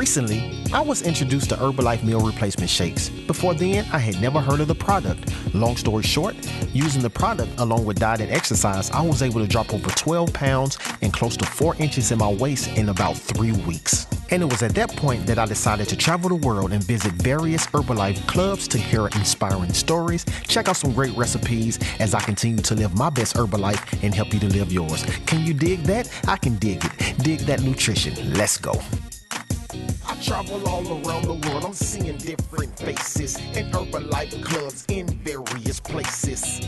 Recently, I was introduced to Herbalife meal replacement shakes. Before then, I had never heard of the product. Long story short, using the product along with diet and exercise, I was able to drop over 12 pounds and close to 4 inches in my waist in about 3 weeks. And it was at that point that I decided to travel the world and visit various Herbalife clubs to hear inspiring stories, check out some great recipes as I continue to live my best Herbalife and help you to live yours. Can you dig that? I can dig it. Dig that nutrition. Let's go. I travel all around the world, I'm seeing different faces and Herbalife clubs in various places.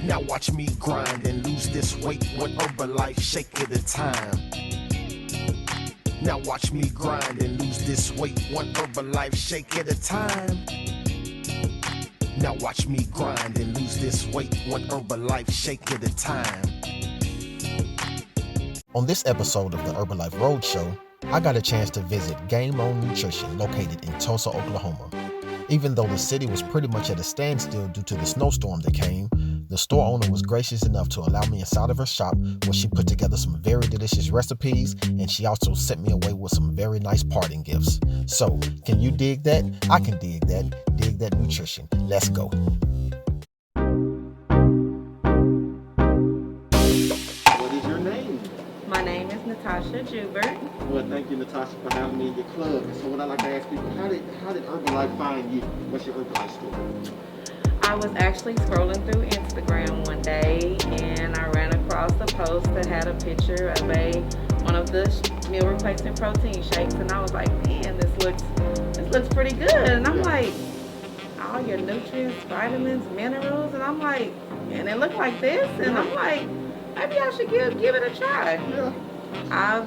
Now watch me grind and lose this weight one Herbalife shake at a time. Now watch me grind and lose this weight one Herbalife shake at a time. Now watch me grind and lose this weight one Herbalife shake at a time. On this episode of the Herbalife Road Show, I got a chance to visit Game On Nutrition located in Tulsa, Oklahoma. Even though the city was pretty much at a standstill due to the snowstorm that came, the store owner was gracious enough to allow me inside of her shop where she put together some very delicious recipes, and she also sent me away with some very nice parting gifts. So, can you dig that? I can dig that. Dig that nutrition. Let's go. What is your name? My name is Natasha Jubert. Well, thank you, Natasha, for having me in your club. So what I like to ask people, how did Herbalife find you? What's your Herbalife story? I was actually scrolling through Instagram one day and I ran across a post that had a picture of one of the meal replacement protein shakes, and I was like, man, this looks pretty good. And I'm like, all your nutrients, vitamins, minerals, and I'm like, and it looked like this, and I'm like, maybe I should give it a try. Yeah. I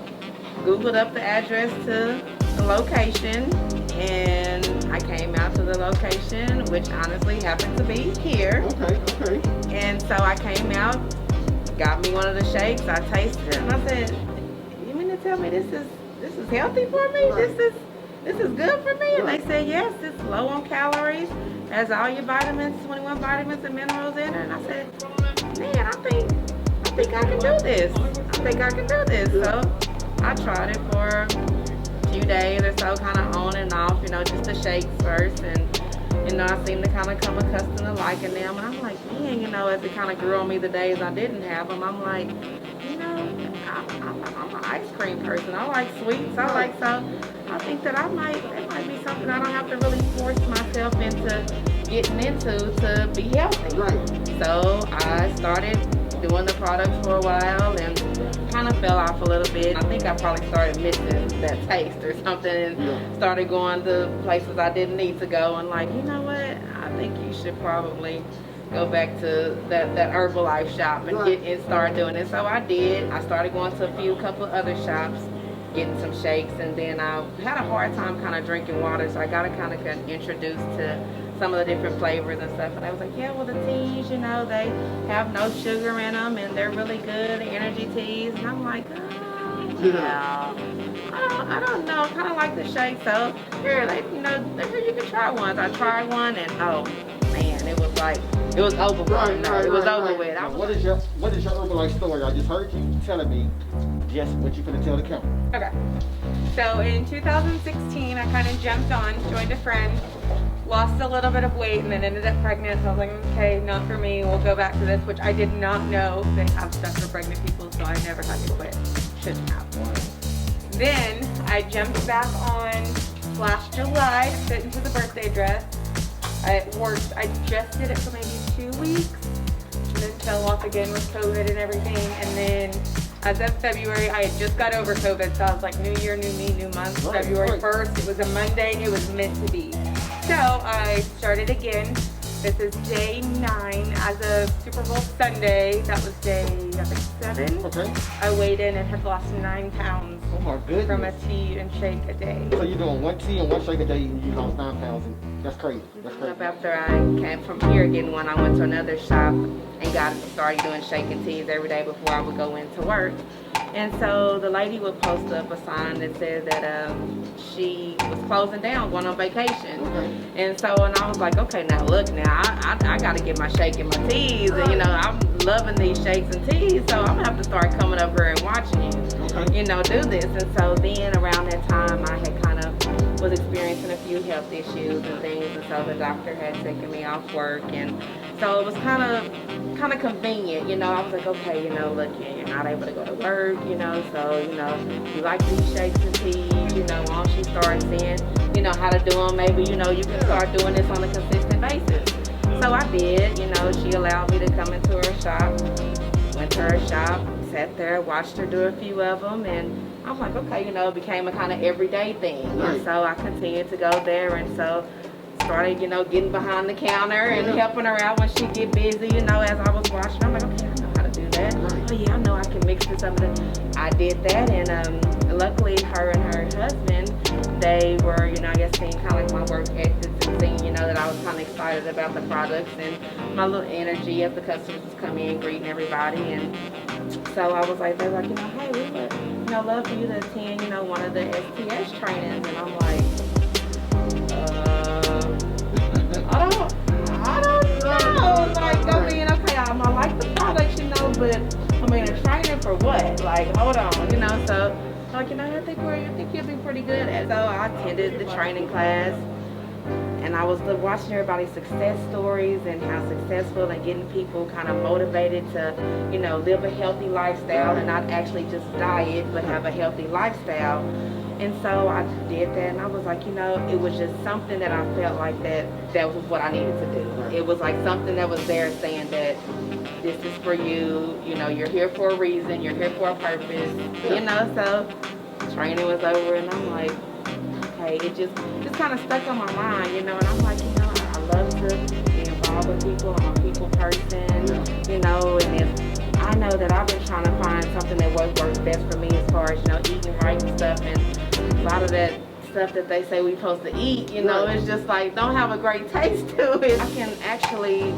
Googled up the address to the location, and I came out to the location, which honestly happened to be here. Okay. And so I came out, got me one of the shakes, I tasted it, and I said, you mean to tell me this is healthy for me? Right. This is good for me? And Right. they said, yes, it's low on calories, has all your vitamins, 21 vitamins and minerals in it. And I said, man, I think I can do this. So I tried it for a few days or so, kind of on and off, just the shakes first. And, I seemed to kind of come accustomed to liking them. And I'm like, man, as it kind of grew on me the days I didn't have them, I'm like, I'm an ice cream person. I like sweets. So I think that it might be something I don't have to really force myself into getting into to be healthy. Right. So I started doing the products for a while and kind of fell off a little bit. I think I probably started missing that taste or something, and started going to places I didn't need to go, and like, you know what, I think you should probably go back to that Herbalife shop and start doing it. So I did. I started going to a couple of other shops, getting some shakes, and then I had a hard time kind of drinking water, so I got to kind of get introduced to some of the different flavors and stuff. And I was like, yeah, well, the teas, they have no sugar in them, and they're really good, the energy teas. And I'm like, I don't know, kind of like the shake. So here, you can try one. So I tried one, and oh man, it was over with. It was over with. What is your Herbalife story? I just heard you telling me just what you're gonna tell the camera. Okay. So in 2016, I kind of jumped on, joined a friend, lost a little bit of weight, and then ended up pregnant. So I was like, okay, not for me. We'll go back to this, which I did not know they have stuff for pregnant people, so I never had to quit. Shouldn't have. Then I jumped back on last July to fit into the birthday dress. It worked. I just did it for maybe 2 weeks, and then fell off again with COVID and everything. And then as of February, I had just got over COVID, so I was like, new year, new me, new month. Right, February 1st, it was a Monday, it was meant to be. So I started again. This is day 9 as of Super Bowl Sunday. That was day, I think, 7. Okay. I weighed in and had lost 9 pounds Oh my goodness. from a tea and shake a day. So you're doing one tea and one shake a day, and you lost 9 pounds. And that's crazy. That's crazy. After I came from here getting one, I went to another shop and started doing shake and teas every day before I would go into work. And so the lady would post up a sign that said that she was closing down, going on vacation. Okay. And I was like, okay, now look, I got to get my shake and my teas. And, I'm loving these shakes and teas, so I'm gonna have to start coming up here and watching you, you know, do this. And so then around that time, I had kind of was experiencing a few health issues and things, and so the doctor had taken me off work, and so it was kind of convenient, you know. I was like, okay, you know, look, you're not able to go to work, you know, so, you know, you like these shakes and teas, you know, once you start seeing, you know, how to do them, maybe, you know, you can start doing this on a consistent basis. So I did, you know, she allowed me to come into her shop, went to her shop, sat there, watched her do a few of them, and I'm like, okay, you know, it became a kind of everyday thing. And so I continued to go there, and so started, you know, getting behind the counter and helping her out when she get busy, you know, as I was watching. I'm like, okay, I know how to do that. Oh yeah, I know I can mix this up. I did that, and luckily her and her husband, they were, you know, I guess seeing kind of like my work ethics and seeing, you know, that I was kind of excited about the products and my little energy as the customers was coming in, greeting everybody. And so I was like, they were like, you know, hey, we would, you know, love for you to attend, you know, one of the STS trainings. And I'm like, I don't know. Like, I mean, okay, I like the products, you know, but I mean, a training for what? Like, hold on, you know. So, like, you know, I think you'll be pretty good at. So I attended the training class, and I was watching everybody's success stories and how successful and getting people kind of motivated to, you know, live a healthy lifestyle and not actually just diet, but have a healthy lifestyle. And so I did that, and I was like, you know, it was just something that I felt like that was what I needed to do. It was like something that was there saying that this is for you, you know, you're here for a reason, you're here for a purpose, you know. So training was over, and I'm like, okay, it just kind of stuck on my mind, you know. And I'm like, you know, I love to be involved with people. I'm a people person, you know, and if I know that I've been trying to find something that works best for me as far as, you know, eating right and stuff, and a lot of that stuff that they say we're supposed to eat, you know, it's just like, don't have a great taste to it. I can actually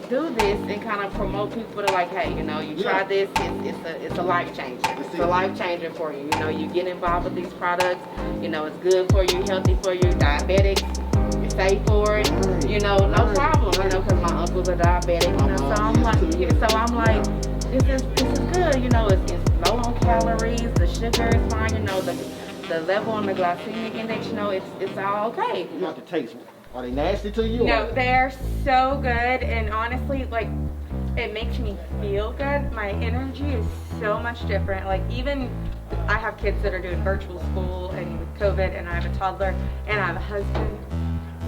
do this and kind of promote people to like, hey, you know, you try this, it's a life changer. It's a life changer for you. You know, you get involved with these products, you know, it's good for you, healthy for you, diabetics, you're safe for it, you know, no problem, you know, because my uncles are diabetic, you know, so I'm like, this is good, you know, it's low on calories, the sugar is fine, you know, the level on the glycemic index, you know, it's all okay. You have to taste them. Are they nasty to you? No, they're so good, and honestly, like, it makes me feel good. My energy is so much different. Like, even I have kids that are doing virtual school and with COVID, and I have a toddler, and I have a husband,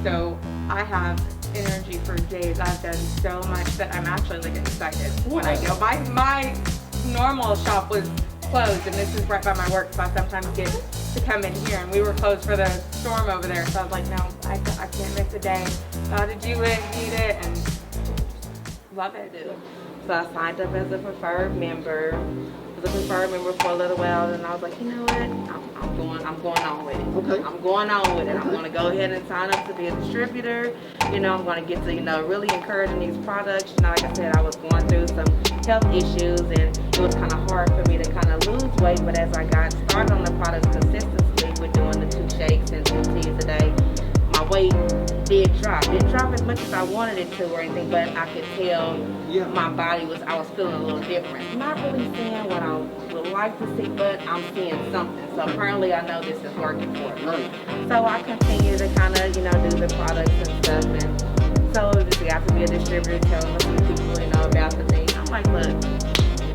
so I have energy for days. I've done so much that I'm actually like excited when I go. My normal shop was closed, and this is right by my work, so I sometimes get to come in here, and we were closed for the storm over there, so I was like, no, I can't miss a day. Gotta do it, eat it, and love it. So I signed up as a preferred member. Was a preferred member for a little while, and I was like, you know what? I'm going on with it. Okay. I'm going on with it. I'm going to go ahead and sign up to be a distributor. You know, I'm going to get to, you know, really encouraging these products. You know, like I said, I was going through some health issues, and it was kind of hard for me to kind of lose weight. But as I got started on the products consistently with doing the 2 shakes and 2 teas a day, my weight did drop. It didn't drop as much as I wanted it to or anything, but I could tell my body I was feeling a little different. I'm not really seeing what I would like to see, but I'm seeing something. So apparently I know this is working for me. So I continue to kind of, you know, do the products and stuff. And so I got to be a distributor, telling a few people, you know, about the thing. I'm like, look,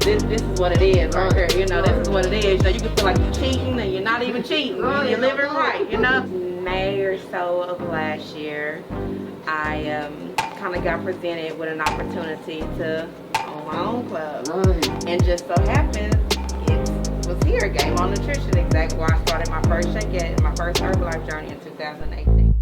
this is what it is right here. You know, this is what it is. So you can feel like you're cheating, and you're not even cheating. You're living right, you know. May or so of last year, I kind of got presented with an opportunity to own my own club. And just so happened, it was here, Game On Nutrition, exactly where I started my first Herbalife journey in 2018.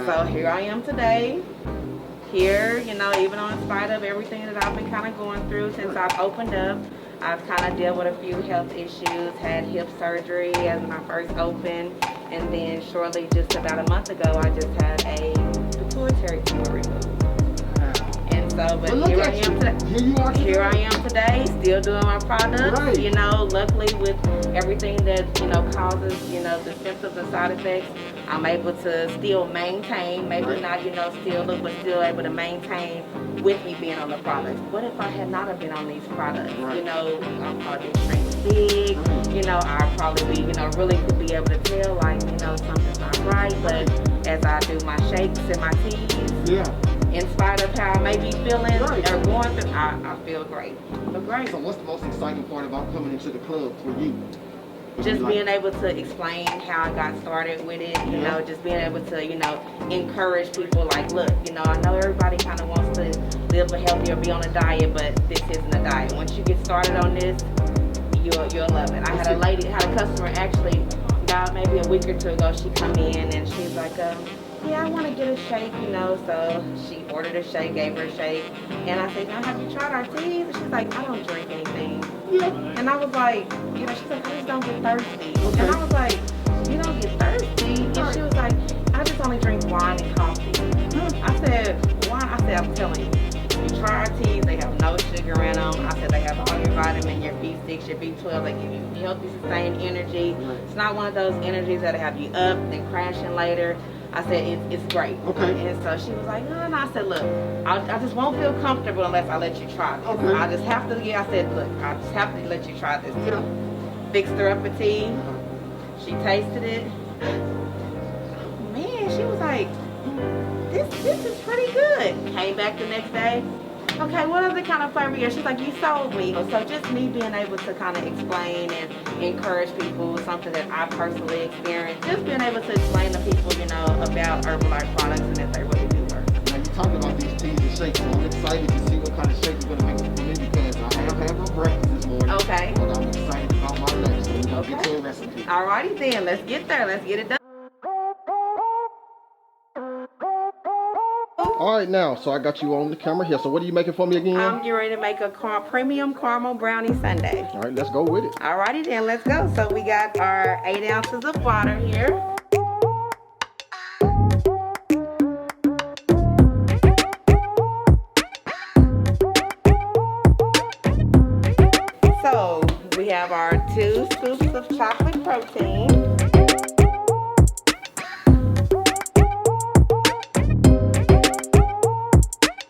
So here I am today, here, you know, even in spite of everything that I've been kind of going through since I've opened up. I've kind of dealt with a few health issues, had hip surgery as when I first opened, and then shortly, just about a month ago, I just had a pituitary tumor removed. And so, but Well, here I am today. Here you are today. Here I am today, still doing my products. Right. You know, luckily with everything that, you know, causes, you know, the symptoms and side effects, I'm able to still maintain, maybe Right. not, you know, still look, but still able to maintain with me being on the products. What if I had not have been on these products? Right. You know, I'll probably be straight big. You know, I'll probably be, you know, really could be able to tell, like, you know, something's not right. But as I do my shakes and my teas, Yeah. in spite of how I may be feeling Right. or going through, I feel great. I feel great. So what's the most exciting part about coming into the club for you? Just being able to explain how I got started with it, you know, just being able to, you know, encourage people like, look, you know, I know everybody kind of wants to live a healthy or be on a diet, but this isn't a diet. Once you get started on this, you'll love it. I had a customer actually, about maybe a week or two ago, she come in and she's like, yeah, I want to get a shake, you know, so she ordered a shake, gave her a shake, and I said, now have you tried our teas? And she's like, I don't drink anything. Yeah. And I was like, you know, she's like, I just don't get thirsty. And I was like, you don't get thirsty? And she was like, I just only drink wine and coffee. I said, wine? I said, I'm telling you, you try our teas, they have no sugar in them. I said, they have all your vitamin, your B6, your B12, they give you healthy, sustained energy. It's not one of those energies that'll have you up, then crashing later. I said, it's great. Okay. And so she was like, no, no. I said, look, I just won't feel comfortable unless I let you try this. Okay. I just have to, I said, look, I just have to let you try this. Yeah. Fixed her up a tea. She tasted it. Man, she was like, this is pretty good. Came back the next day. Okay, what other kind of flavor? She's like, you sold me. So just me being able to kind of explain and encourage people, something that I personally experienced, just being able to explain to people, you know, about Herbalife products and that they really do work. Now you talking about these teas and shakes, so I'm excited to see what kind of shake you're gonna make for me because I have had my breakfast this morning. Okay. But I'm excited about my lunch, so we're gonna get to a recipe. Alrighty then, let's get there. Let's get it done. All right, now, so I got you on the camera here. So what are you making for me again? I'm getting ready to make a premium caramel brownie sundae. All right, let's go with it. Alrighty then, let's go. So we got our 8 ounces of water here. So we have our 2 scoops of chocolate protein.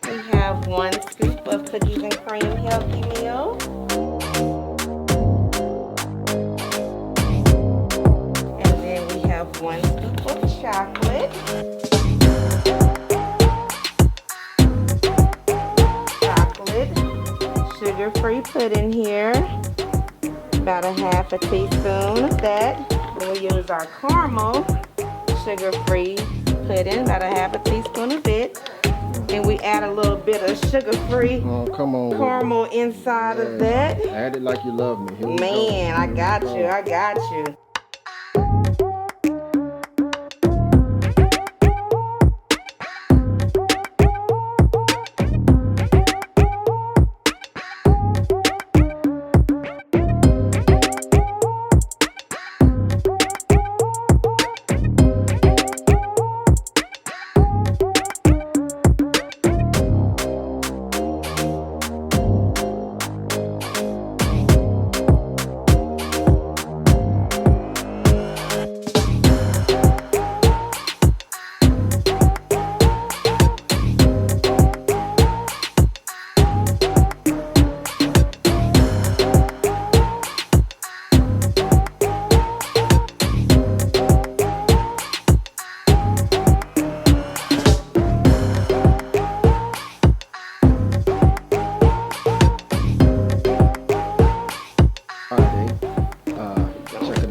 We have 1 scoop of cookies and cream healthy meal. And then we have 1 scoop of chocolate. Sugar-free pudding here. About a half a teaspoon of that. Then we use our caramel sugar-free pudding, about a half a teaspoon of it. And we add a little bit of sugar-free Oh, come on. caramel inside of that. Add it like you love me. Here we go. Man, I got you, I got you.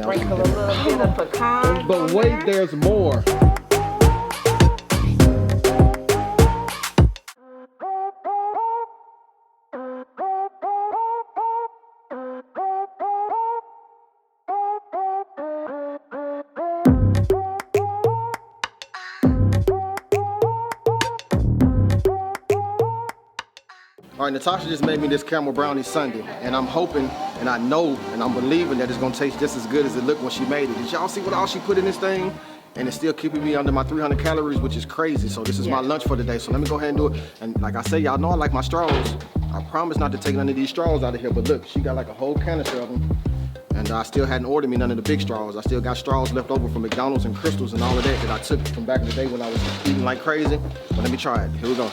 Sprinkle a little bit of pecan. But wait, there's more. All right, Natasha just made me this Caramel Brownie Sunday, and I'm hoping, and I know, and I'm believing that it's gonna taste just as good as it looked when she made it. Did y'all see what all she put in this thing? and it's still keeping me under my 300 calories, which is crazy. So this is my lunch for the day. So let me go ahead and do it. And like I say, y'all know I like my straws. I promise not to take none of these straws out of here, but look, she got like a whole canister of them. And I still hadn't ordered me none of the big straws. I still got straws left over from McDonald's and Crystals and all of that I took from back in the day when I was eating like crazy. But let me try it. Here we go.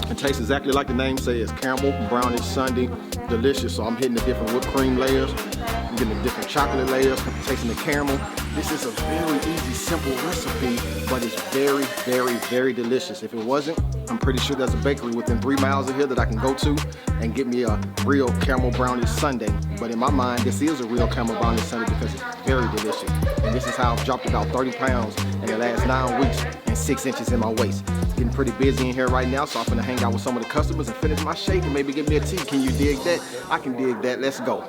It tastes exactly like the name says. Caramel Brownie Sunday. Delicious. So I'm hitting the different whipped cream layers. I'm getting the different chocolate layers. I'm tasting the caramel. This is a very easy, simple recipe, but it's very, very, very delicious. If it wasn't, I'm pretty sure there's a bakery within 3 miles of here that I can go to and get me a real Caramel Brownie Sunday. But in my mind, this is a real Caramel Brownie Sunday because it's very delicious. And this is how I've dropped about 30 pounds in the last 9 weeks and 6 inches in my waist. It's getting pretty busy in here right now, so I'm gonna hang out with some of the customers and finish my shake and maybe give me a tea. Can you dig that? I can dig that. Let's go.